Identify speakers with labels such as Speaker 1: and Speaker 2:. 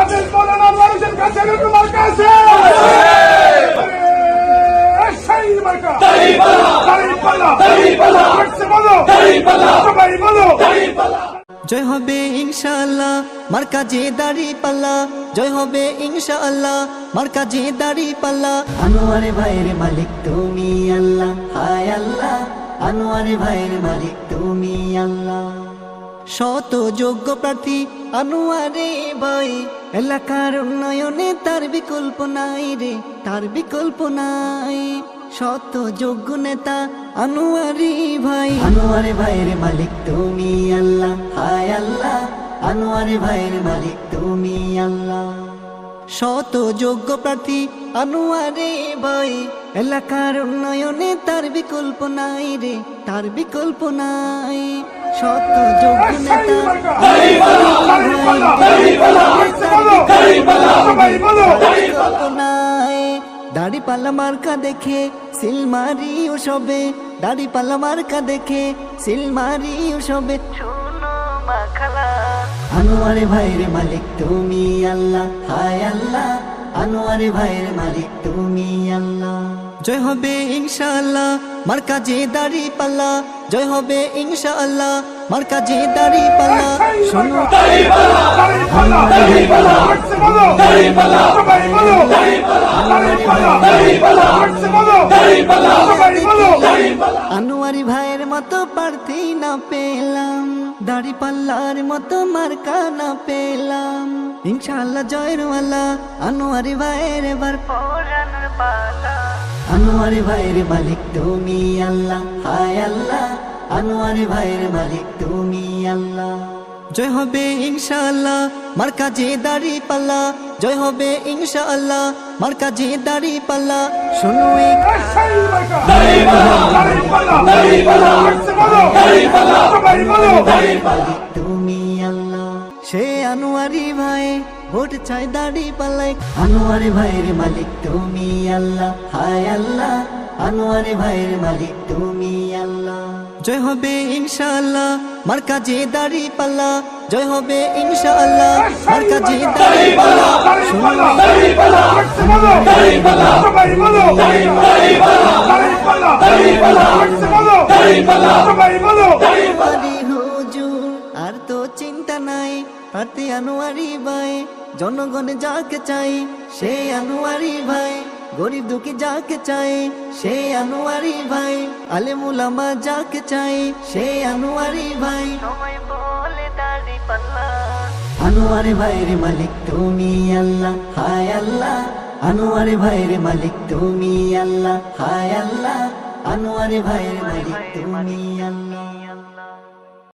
Speaker 1: আদেশ মৌলানা মানুষের কাছে তোমার কাছে সেই মার্কা সবাই বলো
Speaker 2: জয় হবে ইনশাআল্লাহ মার্কা যে দাড়ি পাল্লা, জয় হবে ইনশাআল্লাহ মার্কা যে দাড়ি পাল্লা। আনোয়ারে ভাইয়ের মালিক তুমি আল্লাহ, হায় আল্লাহ আনোয়ারে ভাইয়ের মালিক তুমি আল্লাহ। শত যোগ্য প্রার্থী আনোয়ারে ভাই, এলাকার উন্নয়নে তার বিকল্প নাই রে, তার বিকল্প নাই। শত যোগ্য নেতা আনোয়ারি ভাই, আনোয়ারে ভাইয়ের মালিক তুমি আল্লাহ, হায় আল্লাহ আনোয়ারে ভাইয়ের মালিক তুমি আল্লাহ। শত যোগ্য প্রার্থী আনোয়ারে ভাই, এলাকার উন্নয়নে তার বিকল্প নাই রে, তার বিকল্প নাই। শত যোগ্য নেতা নাই। দাড়ি পাল্লা মার্কা দেখে সিলমারি সবে, দাড়ি পাল্লা মার্কা দেখে সিলমারি সবে। আনোয়ারে ভাইয়ের মালিক তুমি আল্লাহ, হায় আল্লাহ আনোয়ারে ভাইয়ের মালিক তুমি আল্লাহ। জয় হবে ইনশাআল্লাহ মার্কা যে দাড়ি পাল্লা, জয় হবে ইনশাআল্লাহ মার্কা যে দাড়ি পাল্লা। শোনো আনোয়ারি ভাইয়ের মতো প্রার্থী না পেলাম, দাড়ি পাল্লার মতো মার্কা না পেলাম। ইনশাআল্লাহ জয়ের ওয়ালা আনোয়ারি ভাইয়ের এবার পরানোর পালা। আনোয়ারি ভাইয়ের মালিক তুমি আল্লাহ, হায় আল্লাহ আনোয়ারি ভাইয়ের মালিক তুমি আল্লাহ। জয় হবে ইনশাআল্লাহ মার্কা যে দাড়ি পাল্লা, জয় হবে ইনশাআল্লাহ মার্কা যে দাড়ি পাল্লা। শোনো তুমি আল্লাহ, সে আনোয়ারি ভাই ভোট চাই দাড়ি পাল্লাই। আনোয়ারি ভাইয়ের মালিক তুমি আল্লাহ, হায় আল্লাহ আনোয়ারি ভাইয়ের মালিক তুমি আল্লাহ। জয় হবে ইনশাআল্লাহ মার্কা যে দাড়ি পাল্লা, জয় হবে ইনশাআল্লাহ মার্কা যে দাড়ি পাল্লা। হুজুর আর তো চিন্তা নাই, প্রার্থী আনোয়ারি ভাই জনগণ যাকে চাই সে আনোয়ারি ভাই, গরিব দুঃখী যাকে চাই সে আনোয়ারি ভাই, আলেম উলামা যাকে চাই সে আনোয়ারি ভাই। আনোয়ারি ভাইয়ের মালিক তুমি আল্লাহ, হায় আল্লাহ আনোয়ারি ভাইয়ের মালিক তুমি আল্লাহ, হায় আল্লাহ আনোয়ারি ভাইয়ের মালিক তুমি আল্লাহ।